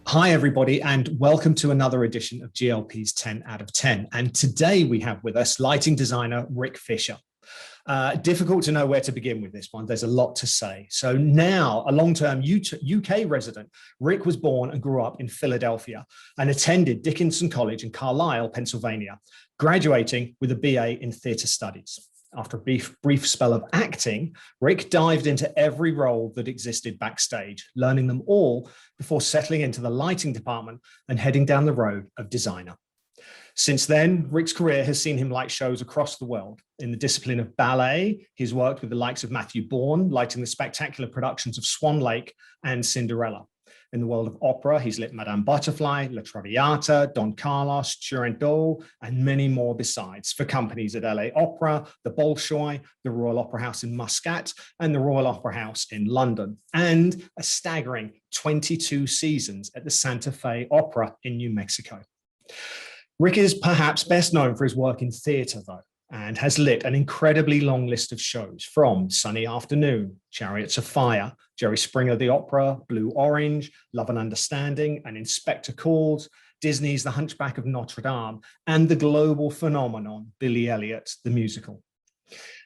Hi, everybody, and welcome to another edition of GLP's 10 out of 10. And today we have with us lighting designer Rick Fisher. Difficult to know where to begin with this one. There's a lot to say. So now, a long-term UK resident, Rick was born and grew up in Philadelphia and attended Dickinson College in Carlisle, Pennsylvania, graduating with a BA in theatre studies. After a brief spell of acting, Rick dived into every role that existed backstage, learning them all before settling into the lighting department and heading down the road of designer. Since then, Rick's career has seen him light shows across the world. In the discipline of ballet, he's worked with the likes of Matthew Bourne, lighting the spectacular productions of Swan Lake and Cinderella. In the world of opera, he's lit Madame Butterfly, La Traviata, Don Carlos, Turandot, and many more besides for companies at LA Opera, the Bolshoi, the Royal Opera House in Muscat, and the Royal Opera House in London, and a staggering 22 seasons at the Santa Fe Opera in New Mexico. Rick is perhaps best known for his work in theatre, though, and has lit an incredibly long list of shows from Sunny Afternoon, Chariots of Fire, Jerry Springer the Opera, Blue Orange, Love and Understanding, and Inspector Calls, Disney's The Hunchback of Notre Dame, and the global phenomenon, Billy Elliot The Musical.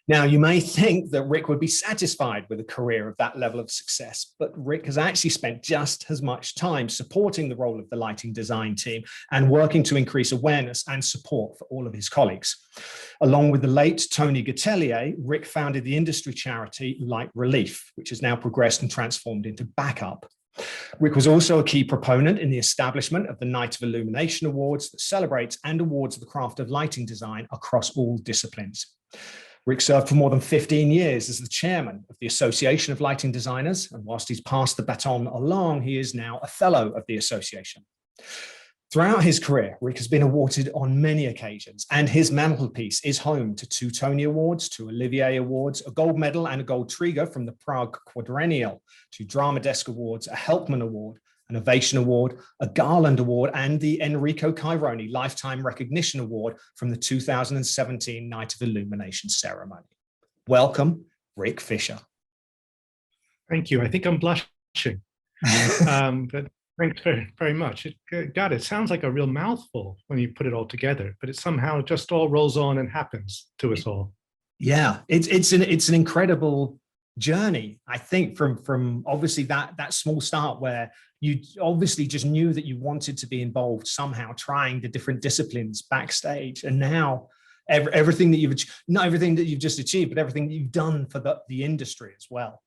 Now, you may think that Rick would be satisfied with a career of that level of success, but Rick has actually spent just as much time supporting the role of the lighting design team and working to increase awareness and support for all of his colleagues. Along with the late Tony Gatelier, Rick founded the industry charity Light Relief, which has now progressed and transformed into Backup. Rick was also a key proponent in the establishment of the Night of Illumination Awards that celebrates and awards the craft of lighting design across all disciplines. Rick served for more than 15 years as the chairman of the Association of Lighting Designers, and whilst he's passed the baton along, he is now a fellow of the association. Throughout his career, Rick has been awarded on many occasions, and his mantelpiece is home to 2 Tony Awards, 2 Olivier Awards, a gold medal and a gold Triga from the Prague Quadrennial, 2 Drama Desk Awards, a Helpman Award, an Ovation Award, a Garland Award, and the Enrico Caironi Lifetime Recognition Award from the 2017 Night of Illumination ceremony. Welcome, Rick Fisher. Thank you. I think I'm blushing, but thanks very, very much. It sounds like a real mouthful when you put it all together, but it somehow just all rolls on and happens to us all. Yeah, it's an incredible journey, I think, from obviously that small start where you obviously just knew that you wanted to be involved somehow, trying the different disciplines backstage, and now everything that not everything that you've just achieved, but everything that you've done for the industry as well.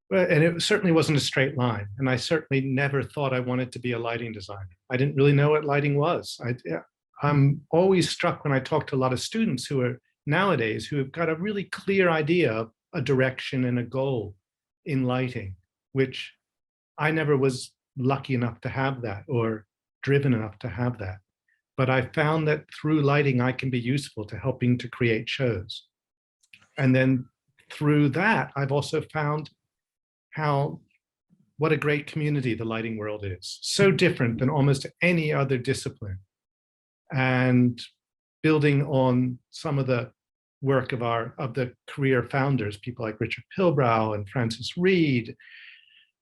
Well, and it certainly wasn't a straight line, and I certainly never thought I wanted to be a lighting designer. I didn't really know what lighting was. I'm always struck when I talk to a lot of students who are nowadays who have got a really clear idea of a direction and a goal in lighting, which I never was lucky enough to have that or driven enough to have that. But I found that through lighting, I can be useful to helping to create shows. And then through that, I've also found what a great community the lighting world is. So different than almost any other discipline. And building on some of the work of the career founders, people like Richard Pilbrow and Francis Reed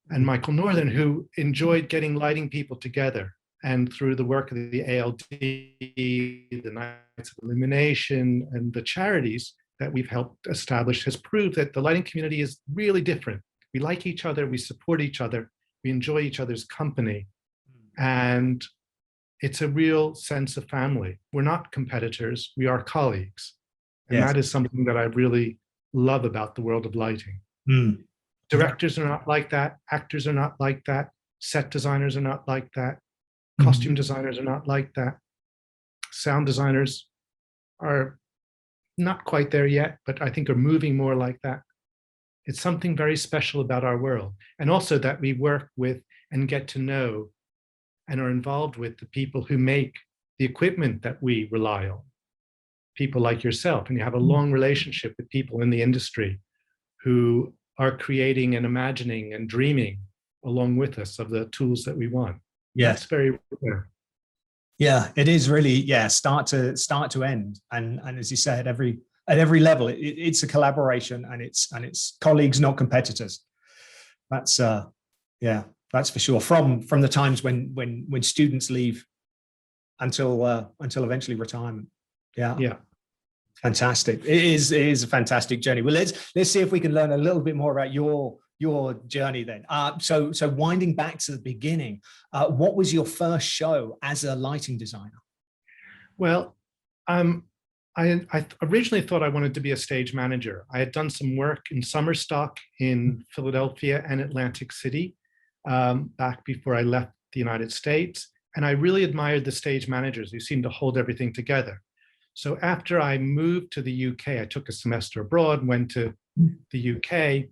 and Michael Northern, who enjoyed getting lighting people together. And through the work of the ALD, the Nights of Illumination, and the charities that we've helped establish has proved that the lighting community is really different. We like each other, we support each other, we enjoy each other's company, and it's a real sense of family. We're not competitors, we are colleagues. And yes, that is something that I really love about the world of lighting. Directors are not like that, actors are not like that, set designers are not like that, costume designers are not like that, sound designers are not quite there yet, but I think are moving more like that. It's something very special about our world. And also that we work with and get to know and are involved with the people who make the equipment that we rely on. People like yourself, and you have a long relationship with people in the industry who are creating and imagining and dreaming along with us of the tools that we want. Yes. That's very rare. Yeah, it is really, start to end. And as you say, at every level, it's a collaboration, and it's colleagues, not competitors. That's That's for sure. From the times when students leave until eventually retirement. Yeah. Yeah. Fantastic. It is a fantastic journey. Well, let's see if we can learn a little bit more about your journey then. So winding back to the beginning, what was your first show as a lighting designer? Well, I originally thought I wanted to be a stage manager. I had done some work in summer stock in Philadelphia and Atlantic City back before I left the United States. And I really admired the stage managers who seemed to hold everything together. So after I moved to the UK, I took a semester abroad, went to the UK.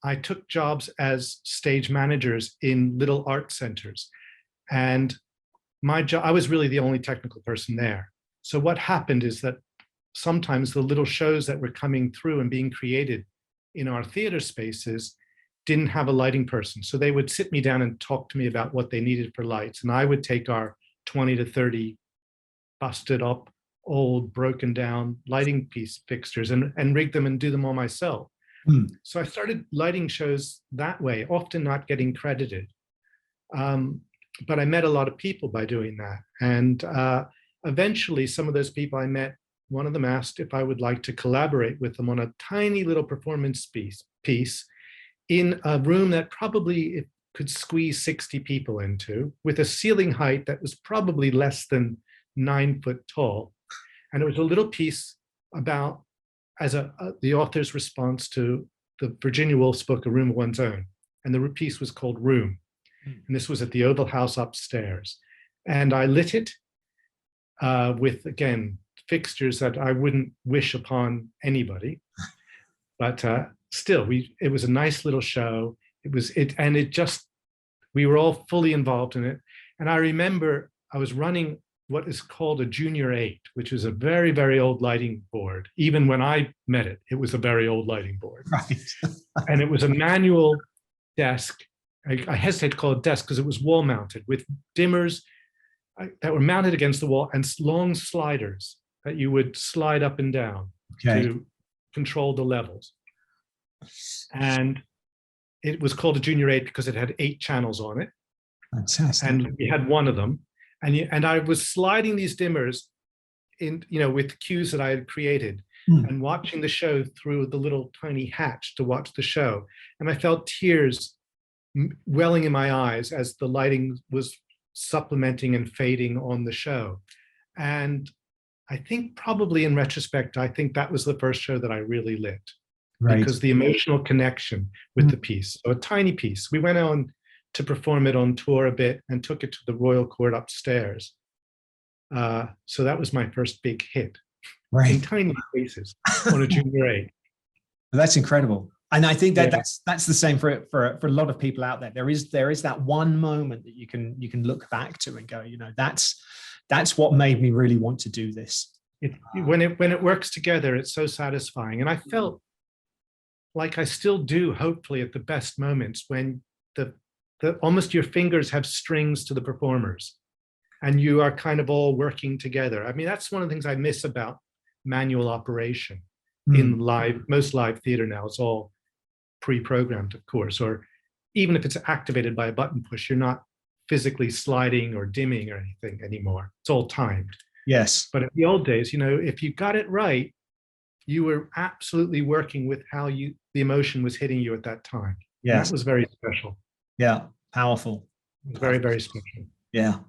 I took jobs as stage managers in little art centers. And my job, I was really the only technical person there. So what happened is that sometimes the little shows that were coming through and being created in our theater spaces didn't have a lighting person. So they would sit me down and talk to me about what they needed for lights. And I would take our 20 to 30 busted up, old, broken down lighting fixtures and rig them and do them all myself. So I started lighting shows that way, often not getting credited. But I met a lot of people by doing that. And eventually some of those people I met, one of them asked if I would like to collaborate with them on a tiny little performance piece in a room that probably it could squeeze 60 people into, with a ceiling height that was probably less than 9 foot tall. And it was a little piece about the author's response to the Virginia Woolf's book, A Room of One's Own. And the piece was called Room. And this was at the Oval House upstairs. And I lit it with, again, fixtures that I wouldn't wish upon anybody. But still, it was a nice little show. We were all fully involved in it. And I remember I was running what is called a Junior 8, which is a very, very old lighting board. Even when I met it, it was a very old lighting board. Right. And it was a manual desk. I hesitate to call it desk because it was wall mounted with dimmers that were mounted against the wall and long sliders that you would slide up and down to control the levels. And it was called a Junior 8 because it had 8 channels on it. Fantastic. And we had one of them. And I was sliding these dimmers in, with cues that I had created and watching the show through the little tiny hatch to watch the show. And I felt tears welling in my eyes as the lighting was supplementing and fading on the show. And I think probably in retrospect, I think that was the first show that I really lit. Right. Because the emotional connection with the piece. So a tiny piece. We went on to perform it on tour a bit and took it to the Royal Court upstairs. So that was my first big hit. Right. In tiny spaces on a Junior 8. That's incredible. And I think that that's the same for a lot of people out there. There is that one moment that you can look back to and go, that's what made me really want to do this. When it works together, it's so satisfying. And I felt like I still do, hopefully, at the best moments when the almost your fingers have strings to the performers and you are kind of all working together. I mean, that's one of the things I miss about manual operation in most live theater now. It's all pre-programmed, of course, or even if it's activated by a button push, you're not physically sliding or dimming or anything anymore. It's all timed. Yes. But in the old days, if you got it right, you were absolutely working with how the emotion was hitting you at that time. Yes. That was very special. Yeah. Powerful. Very, very special. Yeah.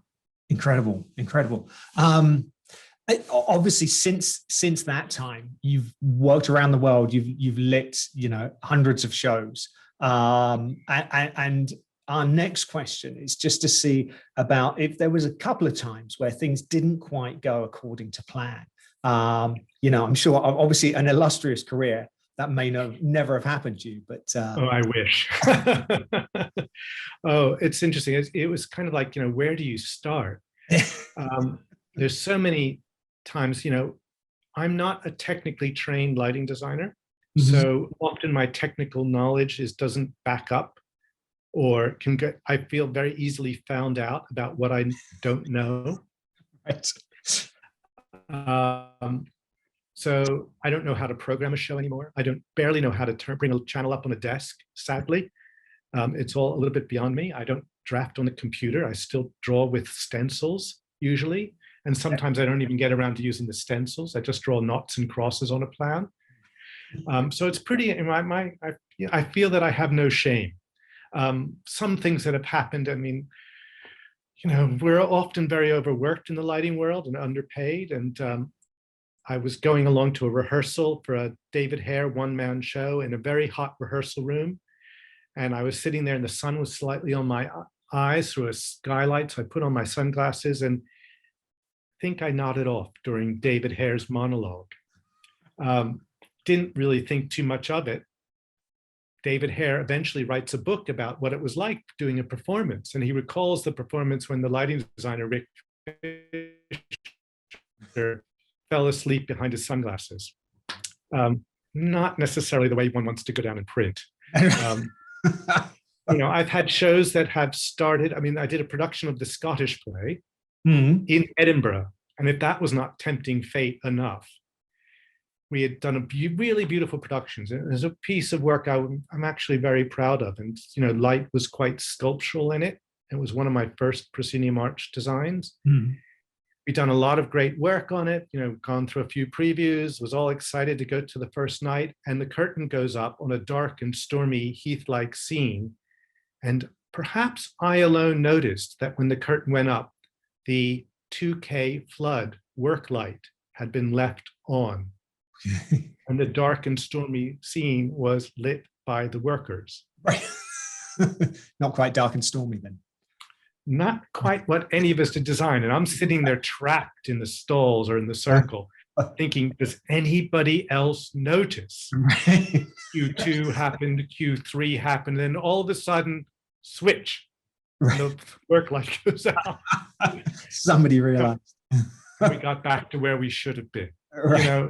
Incredible. Obviously, since that time, you've worked around the world. You've lit, hundreds of shows. And our next question is just to see about if there was a couple of times where things didn't quite go according to plan. I'm sure, obviously, an illustrious career that may never have happened to you, but I wish. Oh, it's interesting. It was kind of like, where do you start? There's so many times, I'm not a technically trained lighting designer. So often my technical knowledge doesn't back up or I feel very easily found out about what I don't know. Right. So I don't know how to program a show anymore. I barely know how to bring a channel up on a desk, sadly. It's all a little bit beyond me. I don't draft on the computer. I still draw with stencils usually. And sometimes I don't even get around to using the stencils. I just draw knots and crosses on a plan. So it's pretty, I feel that I have no shame. Some things that have happened, I mean, we're often very overworked in the lighting world and underpaid. And I was going along to a rehearsal for a David Hare one-man show in a very hot rehearsal room. And I was sitting there and the sun was slightly on my eyes through a skylight. So I put on my sunglasses and I think I nodded off during David Hare's monologue. Didn't really think too much of it. David Hare eventually writes a book about what it was like doing a performance. And he recalls the performance when the lighting designer, Rick Fisher, fell asleep behind his sunglasses. Not necessarily the way one wants to go down and print. I've had shows that have started. I mean, I did a production of the Scottish play in Edinburgh. And if that was not tempting fate enough, we had done really beautiful productions. It was a piece of work I'm actually very proud of. And, light was quite sculptural in it. It was one of my first proscenium arch designs. We'd done a lot of great work on it, gone through a few previews, was all excited to go to the first night. And the curtain goes up on a dark and stormy Heath-like scene. And perhaps I alone noticed that when the curtain went up, the 2K flood work light had been left on. And the dark and stormy scene was lit by the workers. Right. Not quite dark and stormy then. Not quite what any of us had designed. And I'm sitting there trapped in the stalls or in the circle, thinking, does anybody else notice? Right. Q2 happened, Q3 happened, and then all of a sudden, switch. Right. The work light goes out. Somebody realized. We got back to where we should have been. Right.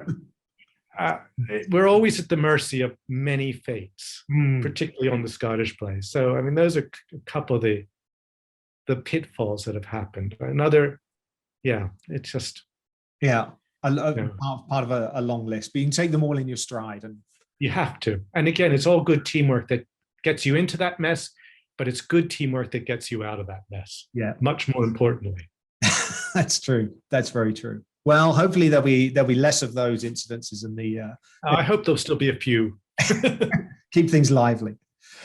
We're always at the mercy of many fates, particularly on the Scottish play. So, I mean, those are a couple of the pitfalls that have happened. Another, it's just. Yeah, part of a long list, but you can take them all in your stride. And you have to. And again, it's all good teamwork that gets you into that mess, but it's good teamwork that gets you out of that mess. Yeah. Much more importantly. That's true. That's very true. Well, hopefully there'll be less of those incidences in the. I hope there'll still be a few. Keep things lively.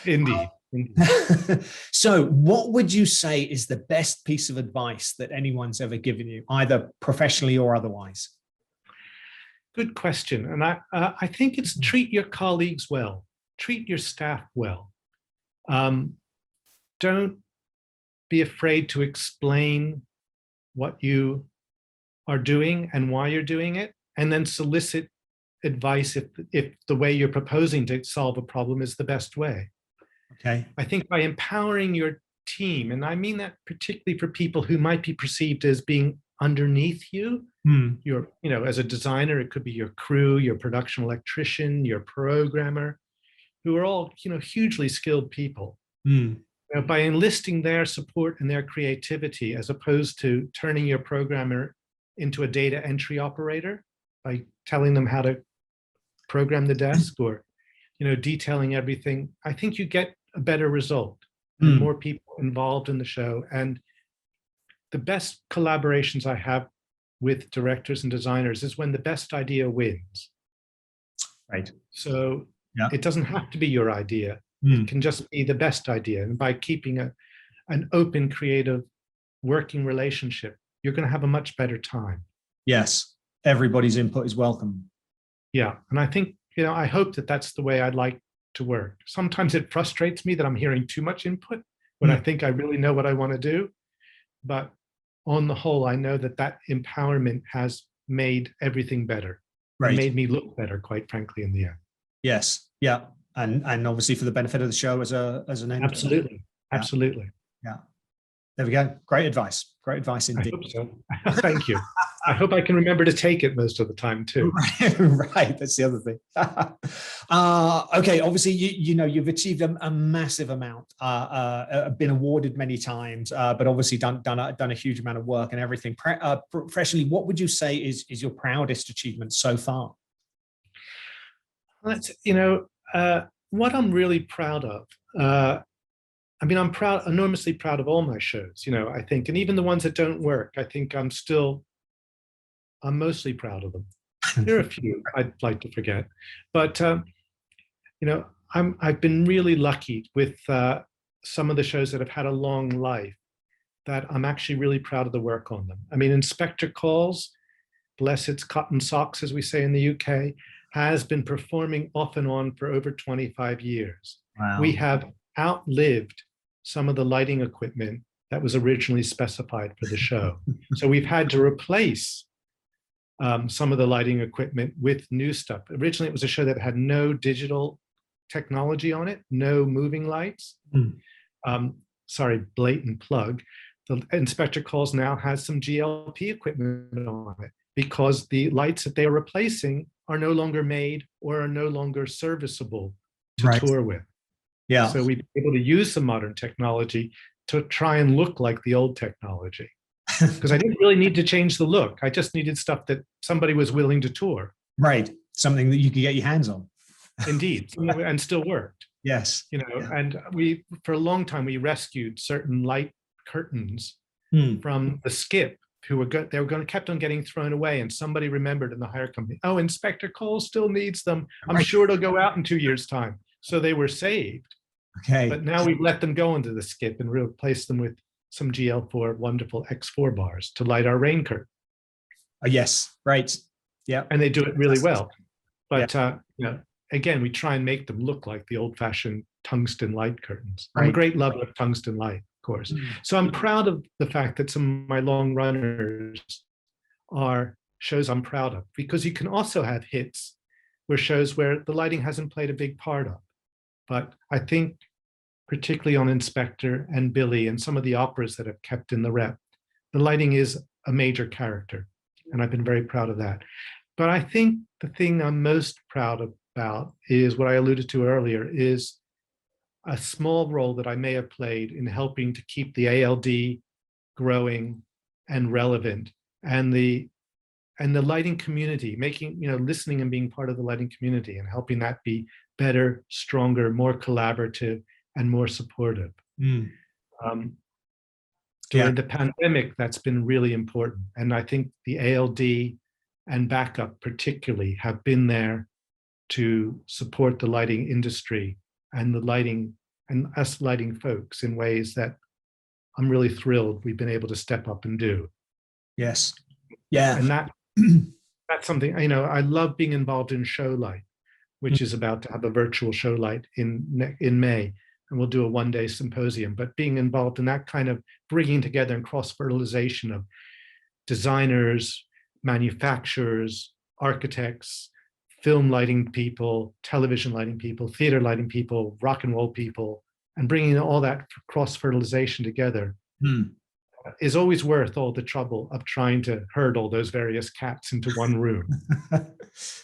Indeed. So, what would you say is the best piece of advice that anyone's ever given you, either professionally or otherwise? Good question, and I think it's treat your colleagues well, treat your staff well. Don't be afraid to explain what you are doing and why you're doing it, and then solicit advice if the way you're proposing to solve a problem is the best way. Okay. I think by empowering your team, and I mean that particularly for people who might be perceived as being underneath you, as a designer, it could be your crew, your production electrician, your programmer, who are all, hugely skilled people. By enlisting their support and their creativity, as opposed to turning your programmer into a data entry operator by telling them how to program the desk or, detailing everything, I think you get a better result and more people involved in the show. And the best collaborations I have with directors and designers is when the best idea wins. Right. So it doesn't have to be your idea. It can just be the best idea. And by keeping an open, creative, working relationship, you're going to have a much better time. Yes. Everybody's input is welcome. Yeah. And I think, I hope that that's the way I'd like to work. Sometimes it frustrates me that I'm hearing too much input when I think I really know what I want to do. But on the whole, I know that empowerment has made everything better. Right. It made me look better, quite frankly, in the end. Yes. Yeah. And obviously for the benefit of the show as an end. Absolutely. Yeah. Absolutely. Yeah. There we go. Great advice. Great advice indeed. I hope so. Thank you. I hope I can remember to take it most of the time too. Right. That's the other thing. Okay. Obviously, you've achieved a massive amount, been awarded many times, but obviously done a huge amount of work and everything. Professionally, what would you say is your proudest achievement so far? That's, what I'm really proud of I mean, I'm proud, enormously proud of all my shows, I think, and even the ones that don't work, I think I'm mostly proud of them. There are a few I'd like to forget, but I've been really lucky with some of the shows that have had a long life, that I'm actually really proud of the work on them. I mean, Inspector Calls, bless its cotton socks, as we say in the UK, has been performing off and on for over 25 years. Wow. We have outlived some of the lighting equipment that was originally specified for the show. So we've had to replace some of the lighting equipment with new stuff. Originally, it was a show that had no digital technology on it, no moving lights. Sorry, blatant plug. The Inspector Calls now has some GLP equipment on it, because the lights that they are replacing are no longer made or are no longer serviceable to tour with. Yeah. So we've been able to use some modern technology to try and look like the old technology. Because I didn't really need to change the look. I just needed stuff that somebody was willing to tour. Right. Something that you could get your hands on. Indeed. And still worked. Yes. And for a long time, we rescued certain light curtains from the skip, kept on getting thrown away, and somebody remembered in the hire company, oh, Inspector Cole still needs them. I'm sure it'll go out in 2 years' time. So they were saved. Okay. But now we've let them go into the skip and replaced them with some GL4 wonderful X4 bars to light our rain curtain. Yes, right. Yeah. And they do it really well. But again, we try and make them look like the old-fashioned tungsten light curtains. I'm a great lover of tungsten light, of course. So I'm proud of the fact that some of my long runners are shows I'm proud of, because you can also have hits where shows where the lighting hasn't played a big part of. But I think particularly on Inspector and Billy and some of the operas that have kept in the rep, the lighting is a major character, and I've been very proud of that. But I think the thing I'm most proud about is what I alluded to earlier, is a small role that I may have played in helping to keep the ALD growing and relevant, and the lighting community, making, listening and being part of the lighting community and helping that be better, stronger, more collaborative, and more supportive. During the pandemic, that's been really important. And I think the ALD and backup particularly have been there to support the lighting industry and the lighting and us lighting folks in ways that I'm really thrilled we've been able to step up and do. Yes. Yeah. And that's something, I love being involved in Show Light, which is about to have a virtual Show Light in May. And we'll do a one-day symposium, but being involved in that kind of bringing together and cross-fertilization of designers, manufacturers, architects, film lighting people, television lighting people, theater lighting people, rock and roll people, and bringing all that cross-fertilization together is always worth all the trouble of trying to herd all those various cats into one room.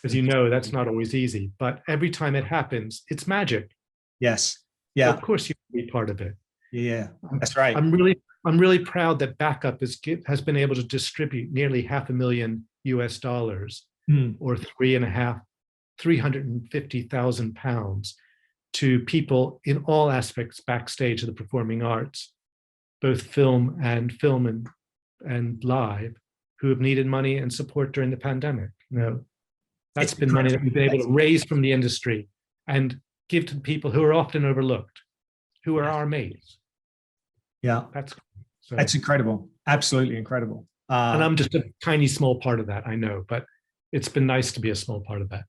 As you know, that's not always easy, but every time it happens, it's magic. Yes. Yeah. So of course you can be part of it. Yeah, that's right. I'm really proud that Backup has been able to distribute nearly $500,000 US, or 350,000 pounds to people in all aspects backstage of the performing arts, both film and live, who have needed money and support during the pandemic. That's been money that we've been able to raise from the industry and give to people who are often overlooked, who are our mates. Yeah, that's incredible. Absolutely incredible. And I'm just a tiny small part of that, I know, but it's been nice to be a small part of that.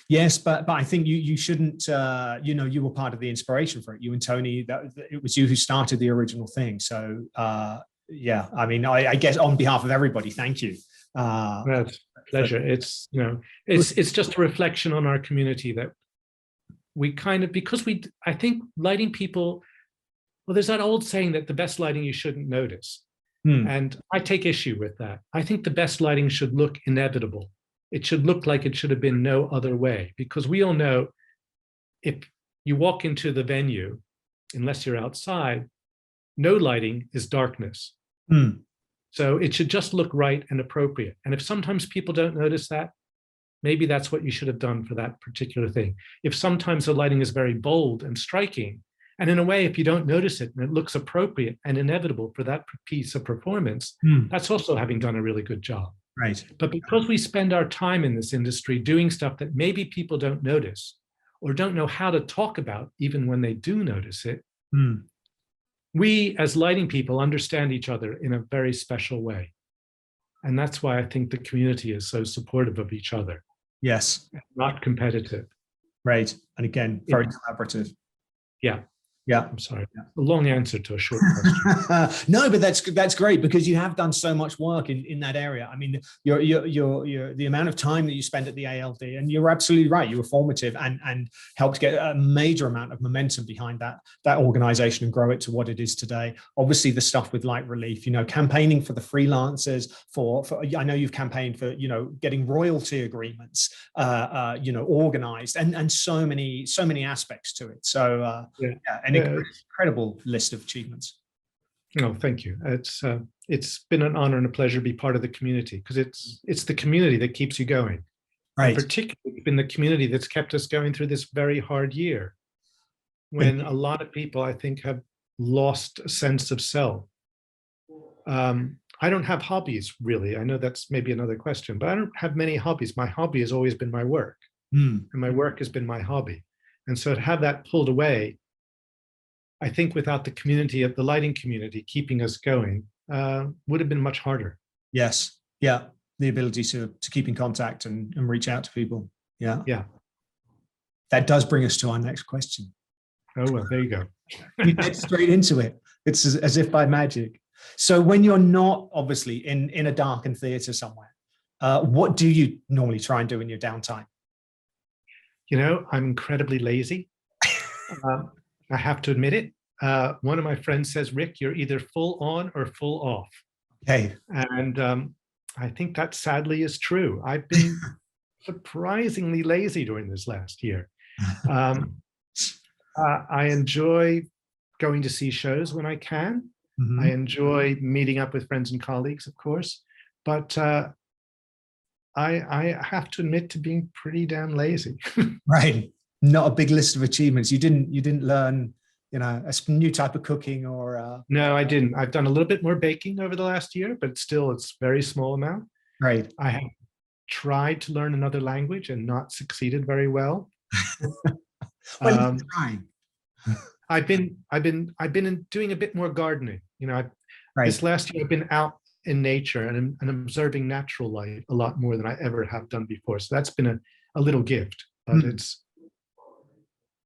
Yes, but I think you shouldn't. You were part of the inspiration for it. You and Tony. It was you who started the original thing. So yeah, I mean, I guess on behalf of everybody, thank you. That's a pleasure. It's it's just a reflection on our community that we kind of, because I think lighting people. Well, there's that old saying that the best lighting you shouldn't notice. And I take issue with that. I think the best lighting should look inevitable. It should look like it should have been no other way, because we all know if you walk into the venue, unless you're outside, no lighting is darkness. So it should just look right and appropriate. And if sometimes people don't notice that, maybe that's what you should have done for that particular thing. If sometimes the lighting is very bold and striking, And in a way, if you don't notice it and it looks appropriate and inevitable for that piece of performance, that's also having done a really good job. Right. But because we spend our time in this industry doing stuff that maybe people don't notice or don't know how to talk about, even when they do notice it, we as lighting people understand each other in a very special way. And that's why I think the community is so supportive of each other. Yes. Not competitive. Right. And again, very collaborative. Yeah. Yeah. I'm sorry. A long answer to a short question. No, but that's great, because you have done so much work in that area. I mean, you're the amount of time that you spent at the ALD, and you're absolutely right. You were formative and helped get a major amount of momentum behind that organization and grow it to what it is today. Obviously, the stuff with Light Relief, campaigning for the freelancers, for I know you've campaigned for, getting royalty agreements, organized, and so many aspects to it. So an incredible list of achievements. Oh, thank you. It's been an honor and a pleasure to be part of the community, because it's the community that keeps you going. Right. And particularly, it's been the community that's kept us going through this very hard year, when a lot of people, I think, have lost a sense of self. I don't have hobbies, really. I know that's maybe another question, but I don't have many hobbies. My hobby has always been my work, and my work has been my hobby. And so to have that pulled away, I think without the community, of the lighting community keeping us going, would have been much harder. Yes. Yeah. The ability to keep in contact and reach out to people. Yeah. Yeah. That does bring us to our next question. Oh, well, there you go. You get straight into it. It's as if by magic. So when you're not obviously in a darkened theater somewhere, what do you normally try and do in your downtime? I'm incredibly lazy. I have to admit it. One of my friends says, Rick, you're either full on or full off. Okay. And I think that sadly is true. I've been surprisingly lazy during this last year. I enjoy going to see shows when I can. I enjoy meeting up with friends and colleagues, of course. But I have to admit to being pretty damn lazy. Right. Not a big list of achievements. You didn't learn, a new type of cooking or. No, I didn't. I've done a little bit more baking over the last year, but still it's very small amount. Right. I have tried to learn another language and not succeeded very well. Trying. I've been doing a bit more gardening. Right. This last year I've been out in nature and observing natural light a lot more than I ever have done before. So that's been a little gift, but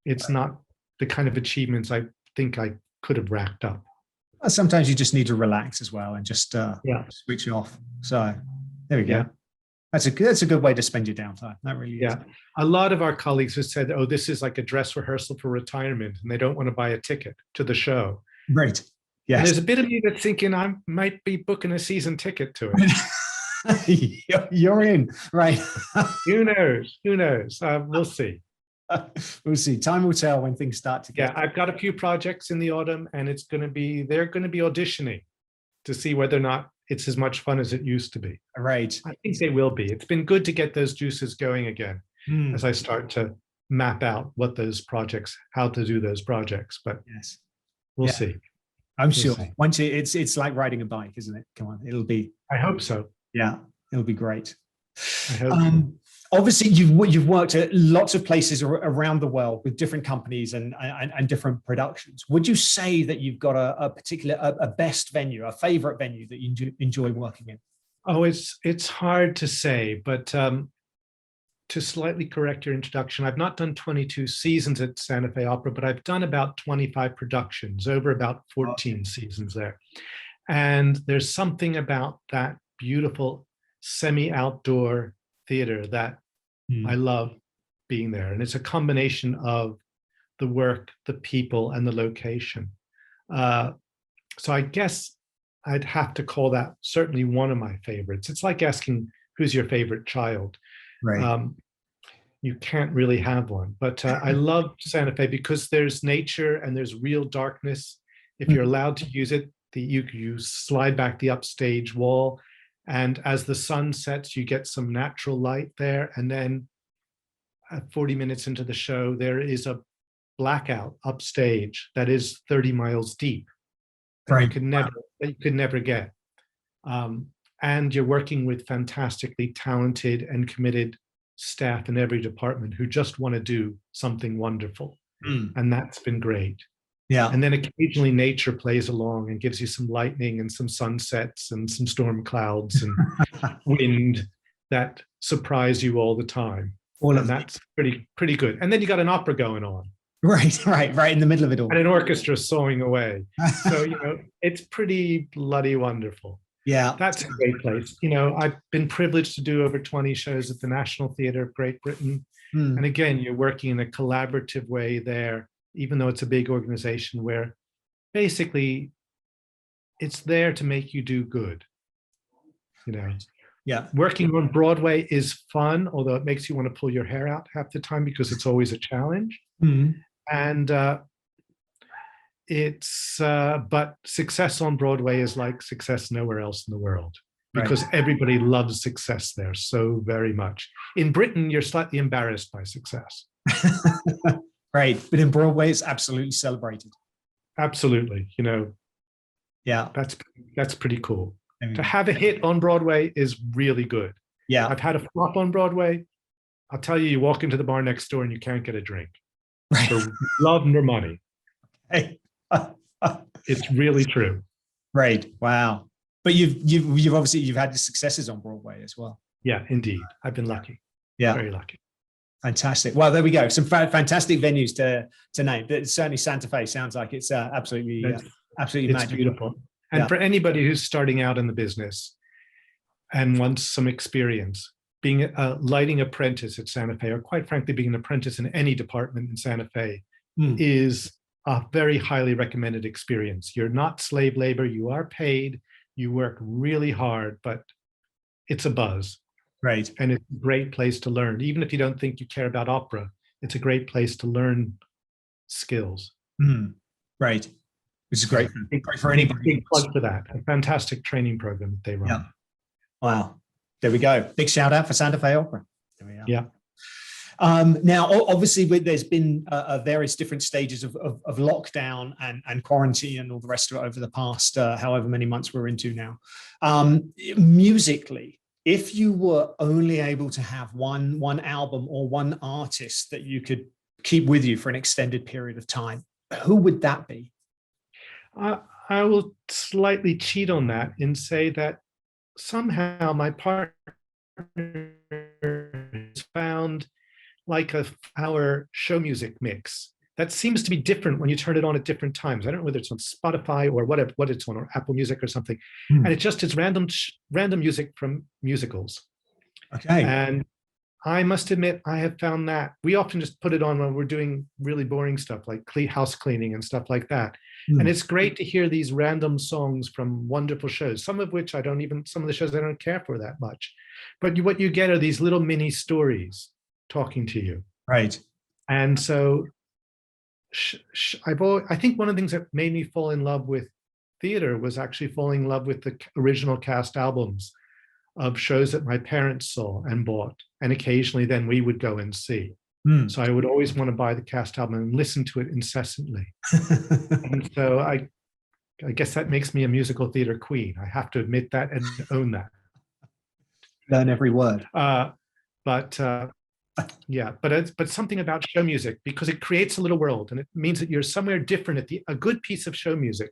it's not the kind of achievements I think I could have racked up. Sometimes you just need to relax as well and just switch off. So there we go. Yeah. That's a good way to spend your downtime. That really is. Yeah. A lot of our colleagues have said, oh, this is like a dress rehearsal for retirement, and they don't want to buy a ticket to the show. Right. Yes. And there's a bit of me that's thinking I might be booking a season ticket to it. You're in, right? Who knows? We'll see. We'll see. Time will tell when things start to get. Yeah, I've got a few projects in the autumn, and they're going to be auditioning to see whether or not it's as much fun as it used to be. Right. I think they will be. It's been good to get those juices going again as I start to map out how to do those projects. But yes, we'll see. I'm sure. Once it's like riding a bike, isn't it? Come on, it'll be. I hope so. Yeah, it'll be great. I hope so. Obviously, you've worked at lots of places around the world with different companies and different productions. Would you say that you've got a particular best venue, a favorite venue that you enjoy working in? Oh, it's hard to say, but to slightly correct your introduction, I've not done 22 seasons at Santa Fe Opera, but I've done about 25 productions over about 14 seasons there. And there's something about that beautiful semi-outdoor theater that I love being there. And it's a combination of the work, the people, and the location. So I guess I'd have to call that certainly one of my favorites. It's like asking, who's your favorite child? Right. You can't really have one, but I love Santa Fe because there's nature and there's real darkness. If you're allowed to use it, you slide back the upstage wall, and as the sun sets, you get some natural light there. And then 40 minutes into the show, there is a blackout upstage that is 30 miles deep that Right. you could never get. And you're working with fantastically talented and committed staff in every department who just want to do something wonderful. And that's been great. Yeah. And then occasionally nature plays along and gives you some lightning and some sunsets and some storm clouds and wind that surprise you all the time. And that's pretty good. And then you got an opera going on. Right in the middle of it all. And an orchestra sawing away. So, it's pretty bloody wonderful. Yeah. That's a great place. I've been privileged to do over 20 shows at the National Theatre of Great Britain. And again, you're working in a collaborative way there, even though it's a big organization where basically it's there to make you do good. Yeah. Working on Broadway is fun, although it makes you want to pull your hair out half the time because it's always a challenge. And but success on Broadway is like success nowhere else in the world, because everybody loves success there so very much. In Britain, you're slightly embarrassed by success. Right. But in Broadway, it's absolutely celebrated. Absolutely. Yeah. That's pretty cool. To have a hit on Broadway is really good. Yeah. I've had a flop on Broadway. I'll tell you walk into the bar next door and you can't get a drink. For love nor money. Hey. It's really true. Right. Wow. But you've obviously had the successes on Broadway as well. Yeah, indeed. I've been lucky. Yeah. Very lucky. Fantastic. Well, there we go. Some fantastic venues to name. But certainly Santa Fe sounds like it's absolutely magical. Beautiful. And for anybody who's starting out in the business and wants some experience, being a lighting apprentice at Santa Fe, or quite frankly, being an apprentice in any department in Santa Fe, is a very highly recommended experience. You're not slave labor. You are paid. You work really hard, but it's a buzz. Right. And it's a great place to learn. Even if you don't think you care about opera, it's a great place to learn skills. Right. Which is great for anybody. Big plug for that. A fantastic training program that they run. Yeah. Wow. There we go. Big shout out for Santa Fe Opera. There we are. Yeah. Now, obviously, there's been various different stages of lockdown and quarantine and all the rest of it over the past however many months we're into now. Musically, if you were only able to have one album or one artist that you could keep with you for an extended period of time, who would that be? I will slightly cheat on that and say that somehow my partner has found like our show music mix that seems to be different when you turn it on at different times. I don't know whether it's on Spotify or what it's on, or Apple Music or something. And it just is random music from musicals. Okay. And I must admit, I have found that we often just put it on when we're doing really boring stuff like house cleaning and stuff like that. And it's great to hear these random songs from wonderful shows, some of which some of the shows I don't care for that much. But what you get are these little mini stories talking to you. Right. And so I think one of the things that made me fall in love with theater was actually falling in love with the original cast albums of shows that my parents saw and bought. And occasionally then we would go and see. So I would always want to buy the cast album and listen to it incessantly. And so I guess that makes me a musical theater queen. I have to admit that and own that. Learn every word. But something about show music, because it creates a little world, and it means that you're somewhere different at a good piece of show music,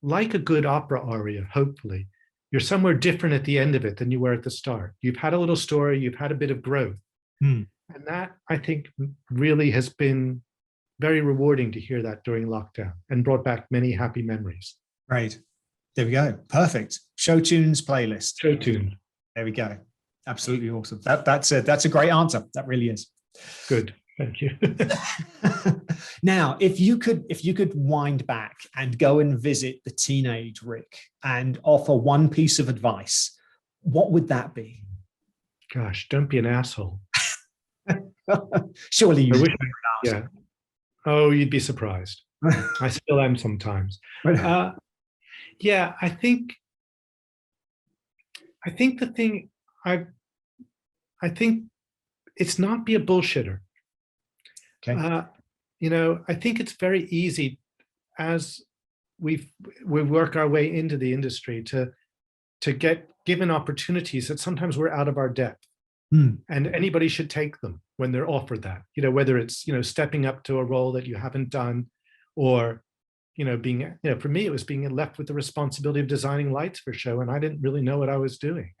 like a good opera aria, hopefully. You're somewhere different at the end of it than you were at the start. You've had a little story, you've had a bit of growth. And that, I think, really has been very rewarding to hear that during lockdown and brought back many happy memories. Right. There we go. Perfect. Show tunes playlist. Show tune. There we go. Absolutely awesome. That's a great answer. That really is. Good. Thank you. Now, if you could wind back and go and visit the teenage Rick and offer one piece of advice, what would that be? Gosh, don't be an asshole. Surely you. Yeah. Oh, you'd be surprised. I still am sometimes. Yeah, I think the thing I think it's not be a bullshitter. Okay. I think it's very easy as we work our way into the industry to get given opportunities that sometimes we're out of our depth. And anybody should take them when they're offered that, whether it's, stepping up to a role that you haven't done, or, being, for me, it was being left with the responsibility of designing lights for show. And I didn't really know what I was doing.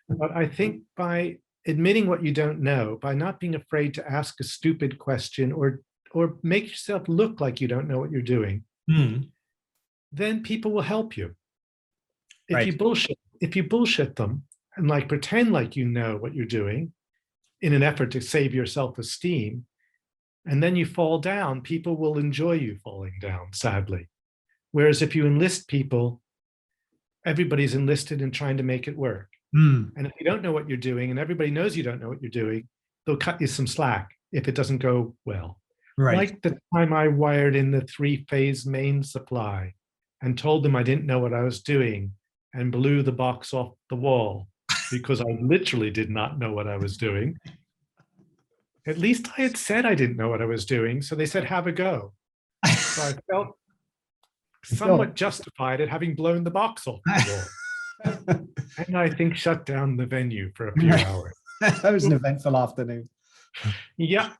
But I think by admitting what you don't know, by not being afraid to ask a stupid question or make yourself look like you don't know what you're doing, then people will help you. If you bullshit them and like pretend like you know what you're doing in an effort to save your self-esteem, and then you fall down, people will enjoy you falling down, sadly. Whereas if you enlist people, everybody's enlisted in trying to make it work. And if you don't know what you're doing, and everybody knows you don't know what you're doing, they'll cut you some slack if it doesn't go well. Right. Like the time I wired in the 3-phase main supply and told them I didn't know what I was doing and blew the box off the wall because I literally did not know what I was doing. At least I had said I didn't know what I was doing, so they said, have a go. So I felt somewhat justified at having blown the box off the wall. And I think shut down the venue for a few hours. That was an eventful afternoon. Yeah.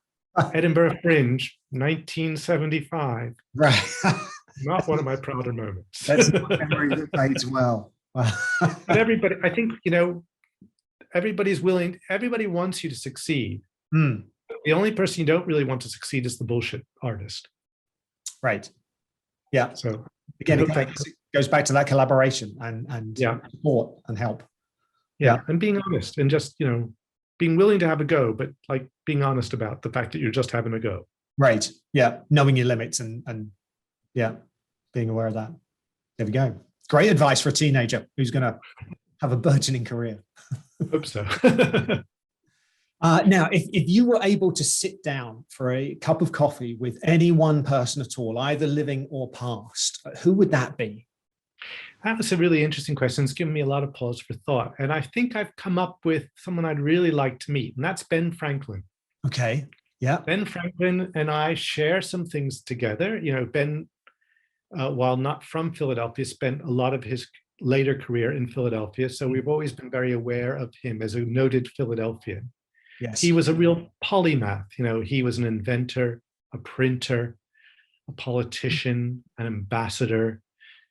Edinburgh Fringe, 1975. Right. Not one of my prouder moments. That's not a memory that fades well. But everybody, I think, everybody's willing, everybody wants you to succeed. The only person you don't really want to succeed is the bullshit artist. Right. Yeah. So again, it goes back to that collaboration and support and help. Yeah. And being honest and just, being willing to have a go, but like being honest about the fact that you're just having a go. Right. Yeah. Knowing your limits and being aware of that. There we go. Great advice for a teenager who's going to have a burgeoning career. Hope so. Now, if you were able to sit down for a cup of coffee with any one person at all, either living or past, who would that be? That was a really interesting question. It's given me a lot of pause for thought. And I think I've come up with someone I'd really like to meet, and that's Ben Franklin. Okay. Yeah. Ben Franklin and I share some things together. Ben, while not from Philadelphia, spent a lot of his later career in Philadelphia. So we've always been very aware of him as a noted Philadelphian. Yes. He was a real polymath. He was an inventor, a printer, a politician, an ambassador.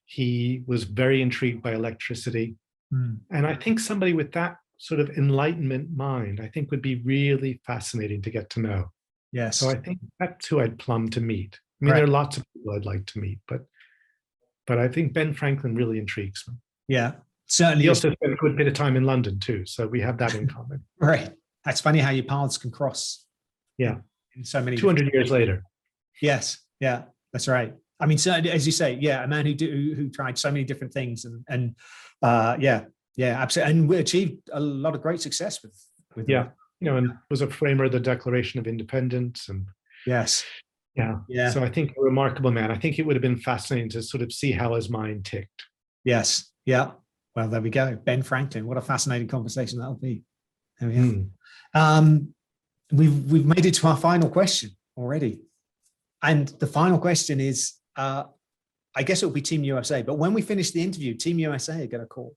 He was very intrigued by electricity. And I think somebody with that sort of enlightenment mind, I think would be really fascinating to get to know. Yes. So I think that's who I'd plumb to meet. I mean, there are lots of people I'd like to meet, but I think Ben Franklin really intrigues me. Yeah, certainly. He also spent a good bit of time in London too, so we have that in common. Right. That's funny how your paths can cross. Yeah. In so many 200 years later. Yes. Yeah, that's right. I mean, certainly, as you say, a man who tried so many different things and absolutely. And we achieved a lot of great success with and was a framer of the Declaration of Independence. And yes. Yeah. So I think a remarkable man. I think it would have been fascinating to sort of see how his mind ticked. Yes. Yeah. Well, there we go. Ben Franklin. What a fascinating conversation that'll be. There we go. We've made it to our final question already. And the final question is, I guess it'll be Team USA, but when we finish the interview, Team USA are going to call.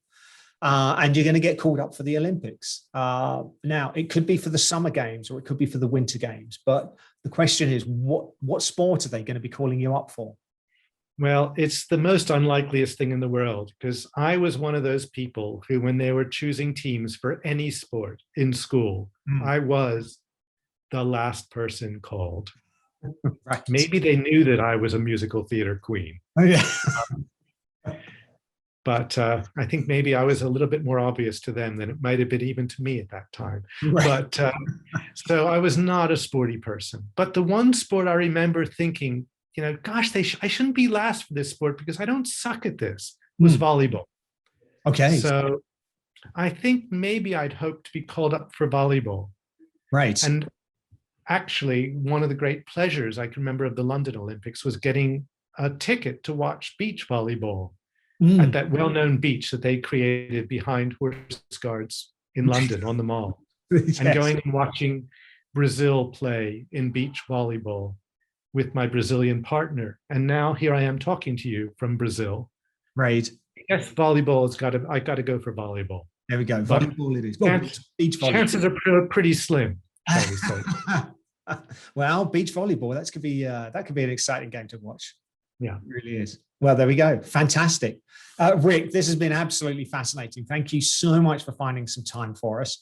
And you're going to get called up for the Olympics. Now, it could be for the Summer Games or it could be for the Winter Games. But the question is, what sport are they going to be calling you up for? Well, it's the most unlikeliest thing in the world, because I was one of those people who, when they were choosing teams for any sport in school, I was the last person called. Right. Maybe they knew that I was a musical theater queen. Oh, yeah. But I think maybe I was a little bit more obvious to them than it might have been even to me at that time. Right. But so I was not a sporty person. But the one sport I remember thinking, gosh, I shouldn't be last for this sport because I don't suck at this, was volleyball. Okay. So I think maybe I'd hoped to be called up for volleyball. Right. And actually, one of the great pleasures I can remember of the London Olympics was getting a ticket to watch beach volleyball at that well-known beach that they created behind Horse Guards in London on the Mall. Yes. And going and watching Brazil play in beach volleyball with my Brazilian partner. And now here I am talking to you from Brazil. Right. Yes, I got to go for volleyball. There we go. But volleyball it is. Oh, beach volleyball. Chances are pretty slim, shall we say. Well, beach volleyball, that could be an exciting game to watch. Yeah, it really is. Well, there we go. Fantastic. Rick, this has been absolutely fascinating. Thank you so much for finding some time for us.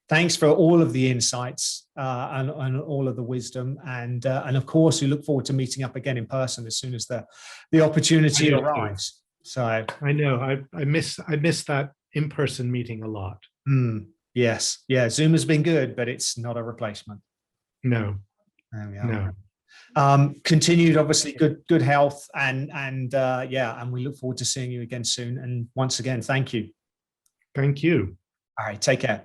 Thanks for all of the insights and all of the wisdom. And of course, we look forward to meeting up again in person as soon as the opportunity arrives. So I know I miss that in-person meeting a lot. Yes. Yeah. Zoom has been good, but it's not a replacement. No. There we are. No. Continued, obviously, good health, and we look forward to seeing you again soon. And once again, thank you. Thank you. All right. Take care.